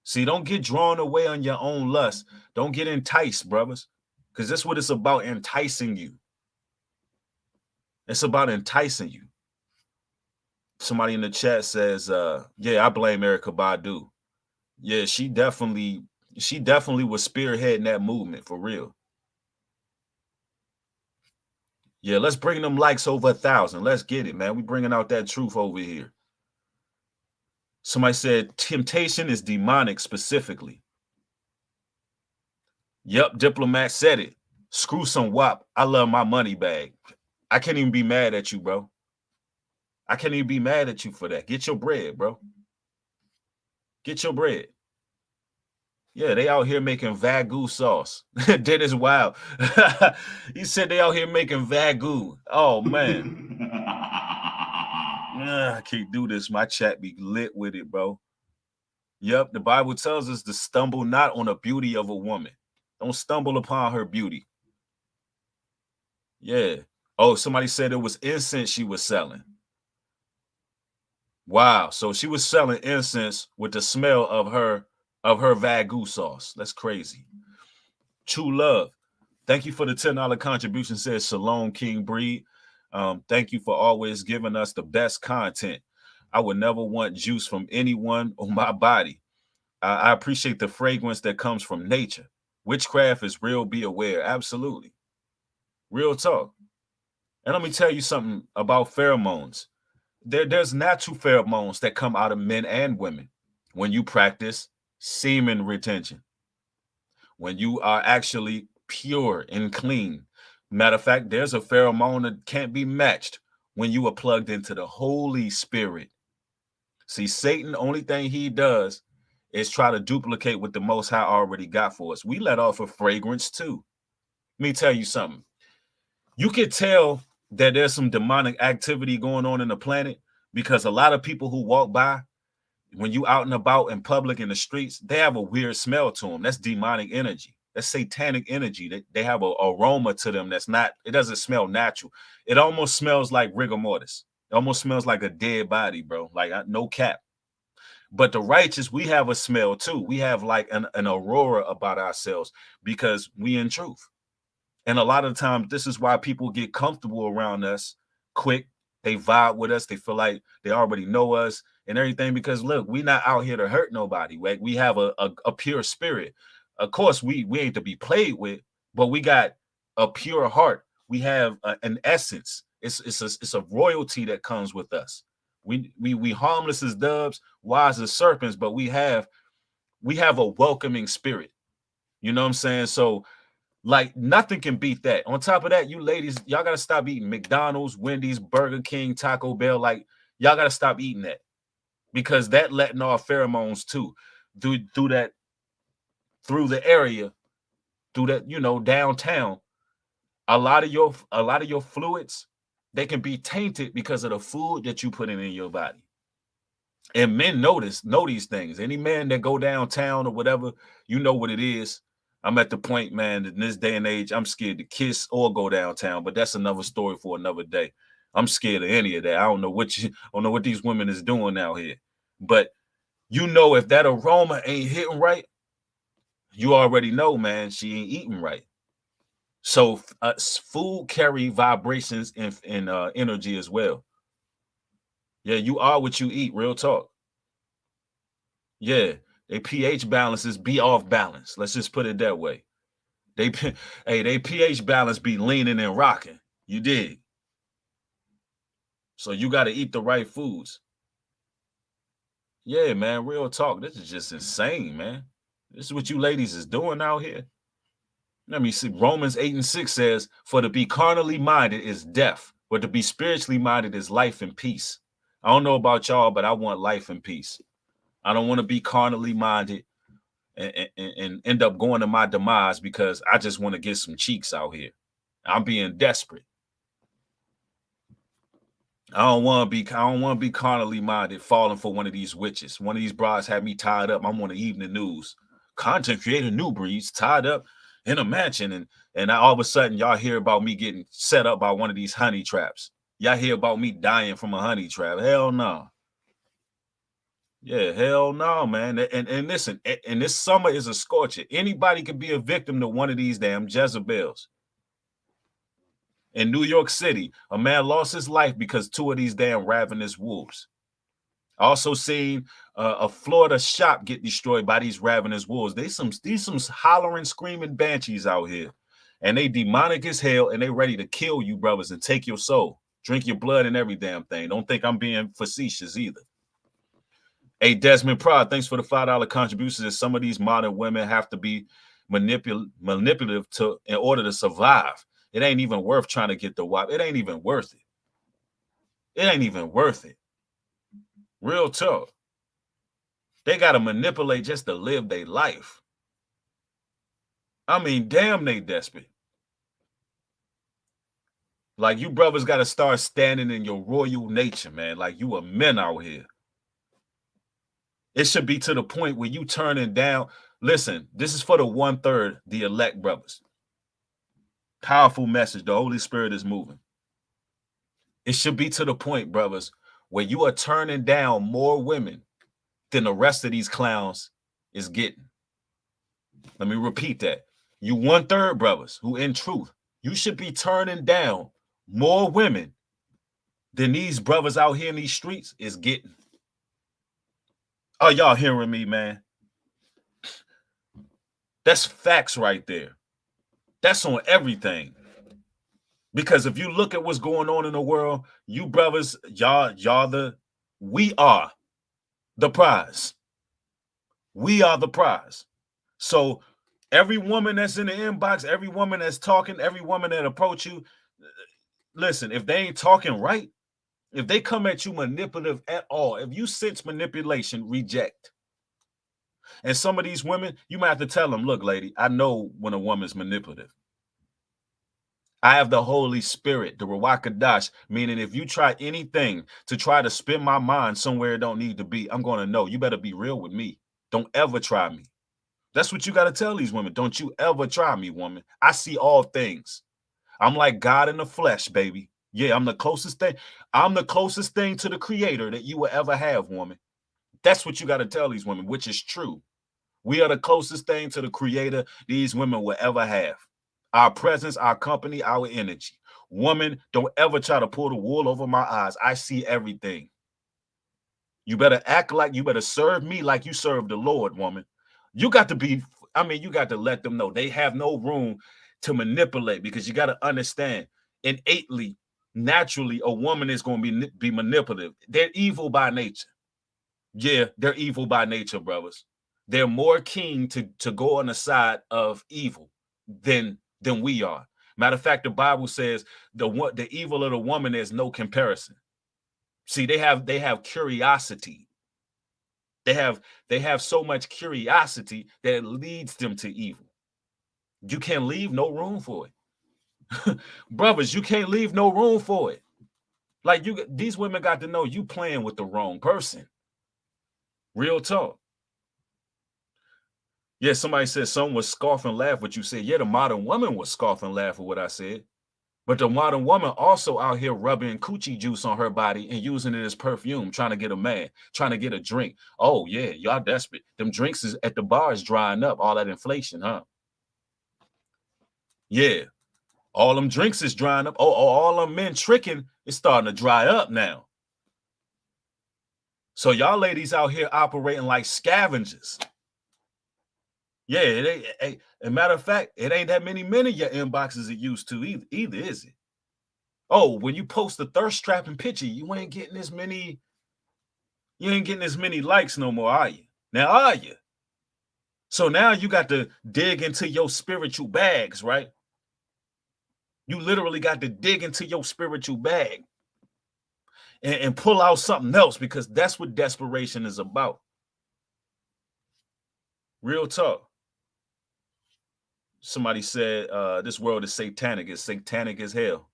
See, don't get drawn away on your own lust. Don't get enticed, brothers, because that's what it's about, enticing you. It's about enticing you. Somebody in the chat says, yeah, I blame Erykah Badu. Yeah, she definitely was spearheading that movement for real. Yeah, let's bring them likes over 1,000. Let's get it, man. We bringing out that truth over here. Somebody said temptation is demonic specifically. Yep, Diplomat said it. Screw some WAP. I love my money bag. I can't even be mad at you, bro. I can't even be mad at you for that. Get your bread, bro. Get your bread. Yeah, they out here making Wagyu sauce. Dennis Wild. He said they out here making Wagyu. Oh, man. I can't do this. My chat be lit with it, bro. Yep, the Bible tells us to stumble not on the beauty of a woman. Don't stumble upon her beauty. Yeah. Oh, somebody said it was incense she was selling. Wow. So she was selling incense with the smell of her Wagyu sauce. That's crazy. True love. Thank you for the $10 contribution, says Shalom King Breed. Thank you for always giving us the best content. I would never want juice from anyone on my body. I appreciate the fragrance that comes from nature. Witchcraft is real, be aware. Absolutely. Real talk. And let me tell you something about pheromones. There's natural pheromones that come out of men and women when you practice semen retention. When you are actually pure and clean. Matter of fact, there's a pheromone that can't be matched when you are plugged into the Holy Spirit. See, Satan, only thing he does is try to duplicate what the Most High already got for us. We let off a fragrance too. Let me tell you something. You can tell that there's some demonic activity going on in the planet because a lot of people who walk by, when you out and about in public in the streets, they have a weird smell to them. That's demonic energy. That's satanic energy. They have a aroma to them that's not, it doesn't smell natural. It almost smells like rigor mortis. It almost smells like a dead body, bro. Like no cap. But the righteous, we have a smell too. We have like an aurora about ourselves because we in truth. And a lot of times, this is why people get comfortable around us quick. They vibe with us. They feel like they already know us and everything because, look, we're not out here to hurt nobody. Right? We have a pure spirit. Of course, we ain't to be played with, but we got a pure heart. We have an essence. It's a royalty that comes with us. We harmless as doves, wise as serpents, but we have a welcoming spirit. You know what I'm saying? So, like, nothing can beat that. On top of that, you ladies, y'all got to stop eating McDonald's, Wendy's, Burger King, Taco Bell. Like, y'all got to stop eating that because that letting off pheromones too through the area, through that, you know, downtown. A lot of your fluids, they can be tainted because of the food that you put in your body. And men know these things. Any man that go downtown or whatever, you know what it is. I'm at the point, man, in this day and age, I'm scared to kiss or go downtown, but that's another story for another day. I'm scared of any of that. I don't know what these women is doing out here. But you know, if that aroma ain't hitting right, you already know, man, she ain't eating right. So food carry vibrations and energy as well. Yeah, you are what you eat. Real talk. Yeah, they pH balances be off balance. Let's just put it that way. They pH balance be leaning and rocking. You dig? So you got to eat the right foods. Yeah, man. Real talk. This is just insane, man. This is what you ladies is doing out here. Let me see. Romans 8:6 says, "For to be carnally minded is death, but to be spiritually minded is life and peace." I don't know about y'all, but I want life and peace. I don't want to be carnally minded and end up going to my demise because I just want to get some cheeks out here. I'm being desperate. I don't want to be carnally minded, falling for one of these witches. One of these brides had me tied up. I'm on the evening news. Content creator new breeds tied up in a mansion, and all of a sudden y'all hear about me getting set up by one of these honey traps. Y'all hear about me dying from a honey trap. Hell no. Yeah, hell no, man. And listen, and this summer is a scorcher. Anybody could be a victim to one of these damn Jezebels. In New York City, a man lost his life because two of these damn ravenous wolves. I also seen a Florida shop get destroyed by these ravenous wolves. These some hollering, screaming banshees out here, and they demonic as hell, and they ready to kill you, brothers, and take your soul, drink your blood, and every damn thing. Don't think I'm being facetious either. Hey, Desmond Prod, thanks for the $5 contributions. Some of these modern women have to be manipulative in order to survive. It ain't even worth trying to get the wife. It ain't even worth it. It ain't even worth it. Real talk. They got to manipulate just to live their life. I mean, damn, they desperate. Like, you brothers got to start standing in your royal nature, man. Like, you are men out here. It should be to the point where you turning down. Listen, this is for the 1/3, the elect brothers. Powerful message. The Holy Spirit is moving. It should be to the point, brothers, where you are turning down more women than the rest of these clowns is getting. Let me repeat that. You 1/3 brothers who in truth, you should be turning down more women than these brothers out here in these streets is getting. Are y'all hearing me, man? That's facts right there. That's on everything. Because if you look at what's going on in the world, you brothers, we are the prize. We are the prize. So every woman that's in the inbox, every woman that's talking, every woman that approach you, listen, if they ain't talking right, if they come at you manipulative at all, if you sense manipulation, reject. And some of these women, you might have to tell them, look, lady, I know when a woman's manipulative. I have the Holy Spirit, the Ruach Kadash, meaning if you try anything to try to spin my mind somewhere it don't need to be, I'm going to know. You better be real with me. Don't ever try me. That's what you got to tell these women. Don't you ever try me, woman. I see all things. I'm like God in the flesh, baby. Yeah, I'm the closest thing. I'm the closest thing to the creator that you will ever have, woman. That's what you got to tell these women, which is true. We are the closest thing to the creator these women will ever have. Our presence, our company, our energy. Woman, don't ever try to pull the wool over my eyes. I see everything. You better act like, you better serve me like you serve the Lord, woman. You got to be, you got to let them know they have no room to manipulate, because you got to understand, innately, naturally, a woman is going to be manipulative. They're evil by nature. Yeah, they're evil by nature, brothers. They're more keen to go on the side of evil than we are. Matter of fact, the Bible says the evil of the woman is no comparison. See, they have curiosity. They have so much curiosity that it leads them to evil. You can't leave no room for it. Brothers, you can't leave no room for it. Like, these women got to know you playing with the wrong person. Real talk. Yeah, somebody said someone was scoff and laugh what you said. Yeah, the modern woman was scoff and laugh at what I said. But the modern woman also out here rubbing coochie juice on her body and using it as perfume, trying to get a man, trying to get a drink. Oh, yeah, y'all desperate. Them drinks is at the bars drying up, all that inflation, huh? Yeah, all them drinks is drying up. Oh, all them men tricking is starting to dry up now. So y'all ladies out here operating like scavengers. Yeah, it ain't. As a matter of fact, it ain't that many men in your inbox as it used to either, is it? Oh, when you post a thirst trapping picture, you ain't getting as many likes no more, are you? Now, are you? So now you got to dig into your spiritual bags, right? You literally got to dig into your spiritual bag and pull out something else, because that's what desperation is about. Real talk. Somebody said this world is satanic. It's satanic as hell.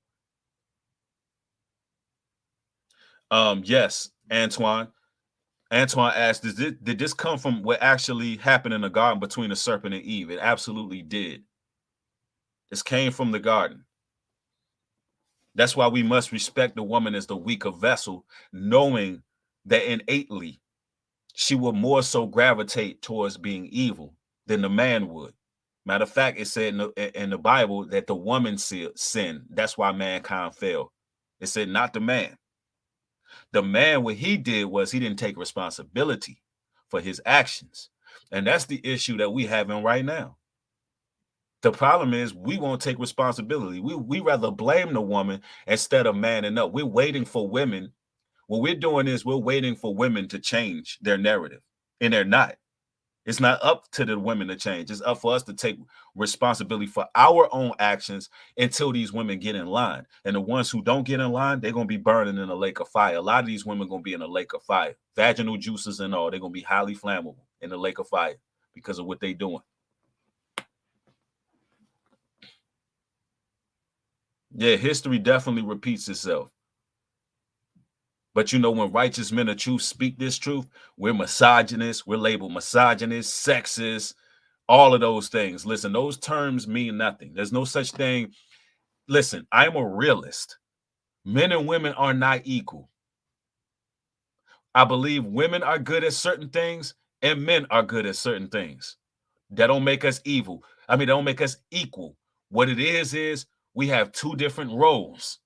Yes, Antoine. Antoine asked, did this come from what actually happened in the garden between the serpent and Eve? It absolutely did. This came from the garden. That's why we must respect the woman as the weaker vessel, knowing that innately she will more so gravitate towards being evil than the man would. Matter of fact, it said in the Bible that the woman sinned. That's why mankind fell. It said not the man. The man, what he did was he didn't take responsibility for his actions. And that's the issue that we having right now. The problem is we won't take responsibility. We rather blame the woman instead of manning up. We're waiting for women. What we're doing is we're waiting for women to change their narrative, and they're not. It's not up to the women to change. It's up for us to take responsibility for our own actions until these women get in line. And the ones who don't get in line, they're going to be burning in a lake of fire. A lot of these women are going to be in a lake of fire. Vaginal juices and all, they're going to be highly flammable in the lake of fire because of what they're doing. Yeah, history definitely repeats itself. But you know, when righteous men of truth speak this truth, we're misogynists. We're labeled misogynist, sexist, all of those things. Listen, those terms mean nothing. There's no such thing. Listen, I'm a realist. Men and women are not equal. I believe women are good at certain things and men are good at certain things. That don't make us evil. I mean, they don't make us equal. What it is we have two different roles.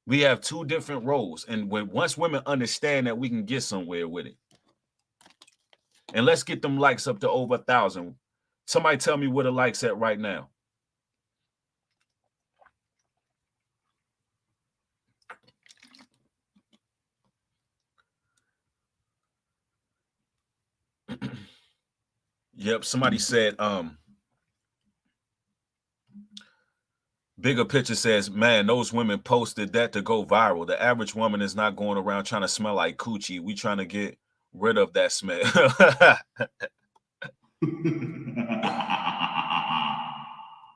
We have two different roles. And once women understand that, we can get somewhere with it. And let's get them likes up to over 1,000. Somebody tell me where the likes at right now. Yep, somebody said, Bigger Picture says, man, those women posted that to go viral. The average woman is not going around trying to smell like coochie. We trying to get rid of that smell.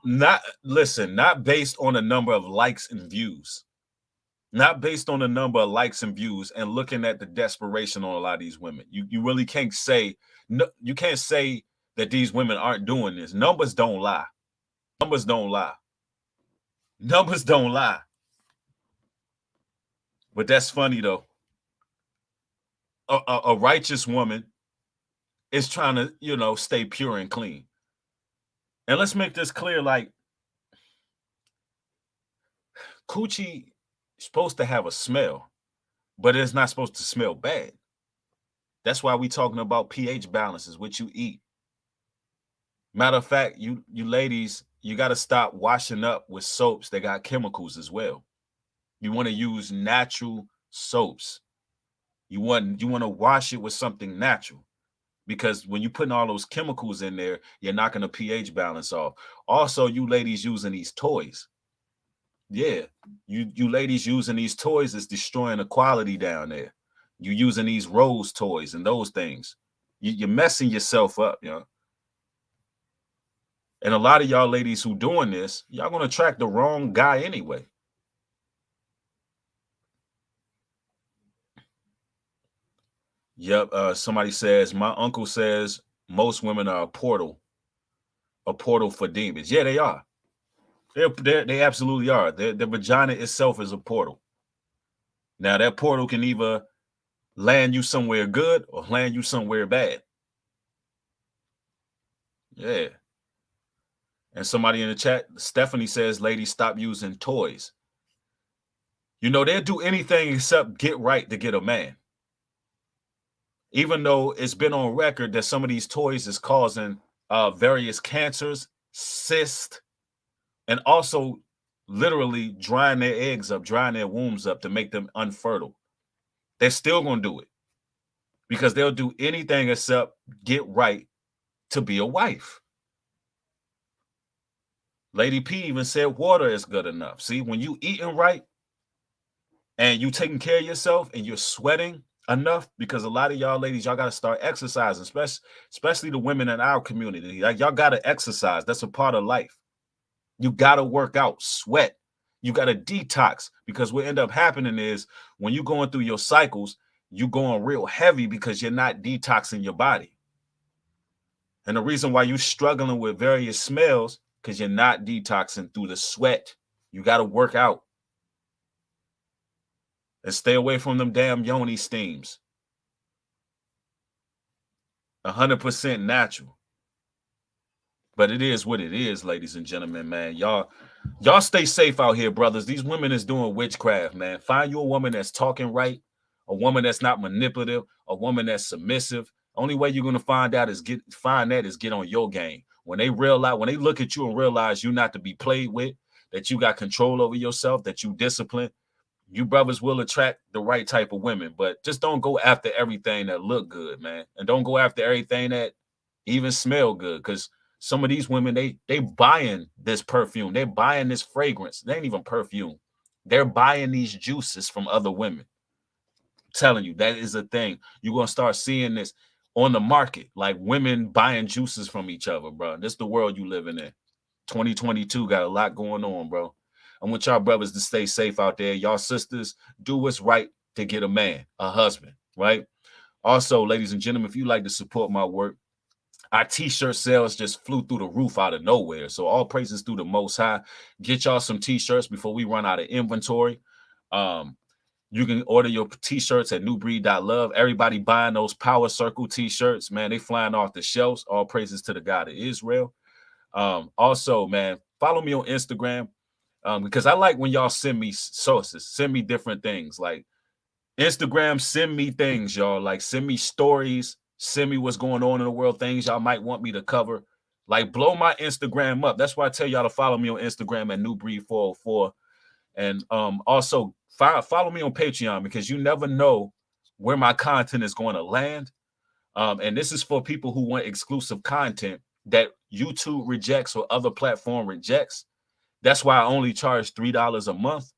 not based on a number of likes and views. Not based on the number of likes and views and looking at the desperation on a lot of these women. You really can't say, no, you can't say that these women aren't doing this. Numbers don't lie. Numbers don't lie. Numbers don't lie. But that's funny though. A righteous woman is trying to, you know, stay pure and clean. And let's make this clear, like, coochie is supposed to have a smell, but it's not supposed to smell bad. That's why we talking about pH balances, what you eat. Matter of fact, you ladies, you got to stop washing up with soaps that got chemicals as well. You want to use natural soaps. You want to wash it with something natural, because when you're putting all those chemicals in there, you're knocking the pH balance off. Also, you ladies using these toys. Yeah, you ladies using these toys is destroying the quality down there. You using these rose toys and those things. You're messing yourself up, you know. And a lot of y'all ladies who doing this, y'all gonna attract the wrong guy anyway. Yep. Somebody says, my uncle says most women are a portal for demons. Yeah, they are. They absolutely are. The vagina itself is a portal. Now that portal can either land you somewhere good or land you somewhere bad. Yeah. And somebody in the chat, Stephanie says, ladies, stop using toys. You know, they'll do anything except get right to get a man. Even though it's been on record that some of these toys is causing various cancers, cysts, and also literally drying their eggs up, drying their wombs up to make them unfertile. They're still going to do it because they'll do anything except get right to be a wife. Lady P even said water is good enough. See, when you eating right and you taking care of yourself and you're sweating enough, because a lot of y'all ladies, y'all got to start exercising, especially the women in our community. Like, y'all got to exercise. That's a part of life. You got to work out, sweat. You got to detox, because what end up happening is when you're going through your cycles, you're going real heavy because you're not detoxing your body. And the reason why you're struggling with various smells, because you're not detoxing through the sweat. You got to work out. And stay away from them damn yoni steams. 100% natural. But it is what it is, ladies and gentlemen, man. Y'all stay safe out here, brothers. These women is doing witchcraft, man. Find you a woman that's talking right, a woman that's not manipulative, a woman that's submissive. Only way you're going to find out is get on your game. When they look at you and realize you're not to be played with, that you got control over yourself, that you discipline, you brothers will attract the right type of women. But just don't go after everything that look good, man. And don't go after everything that even smell good, because some of these women, they buying this perfume. They're buying this fragrance. They ain't even perfume. They're buying these juices from other women. I'm telling you, that is a thing. You're going to start seeing this on the market, like women buying juices from each other, bro. This is the world you living in. 2022 got a lot going on, bro. I want y'all brothers to stay safe out there. Y'all sisters, do what's right to get a man, a husband, right? Also, ladies and gentlemen, if you like to support my work, our t-shirt sales just flew through the roof out of nowhere. So all praises through the Most High. Get y'all some t-shirts before we run out of inventory. You can order your t-shirts at newbreed.love. Everybody buying those Power Circle t-shirts, man, they flying off the shelves. All praises to the God of Israel. Also, man, follow me on Instagram, because I like when y'all send me sources, send me different things. Like Instagram, send me things, y'all. Like, send me stories, send me what's going on in the world, things y'all might want me to cover. Like, blow my Instagram up. That's why I tell y'all to follow me on Instagram at newbreed404. And also follow me on Patreon, because you never know where my content is going to land. And this is for people who want exclusive content that YouTube rejects or other platform rejects. That's why I only charge $3 a month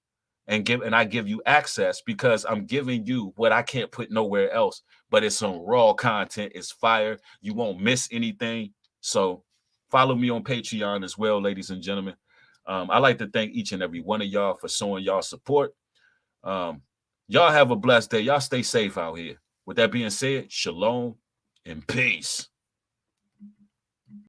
and I give you access, because I'm giving you what I can't put nowhere else. But it's some raw content. It's fire. You won't miss anything. So Follow me on Patreon as well, ladies and gentlemen. I'd like to thank each and every one of y'all for showing y'all support. Y'all have a blessed day. Y'all stay safe out here. With that being said, shalom and peace.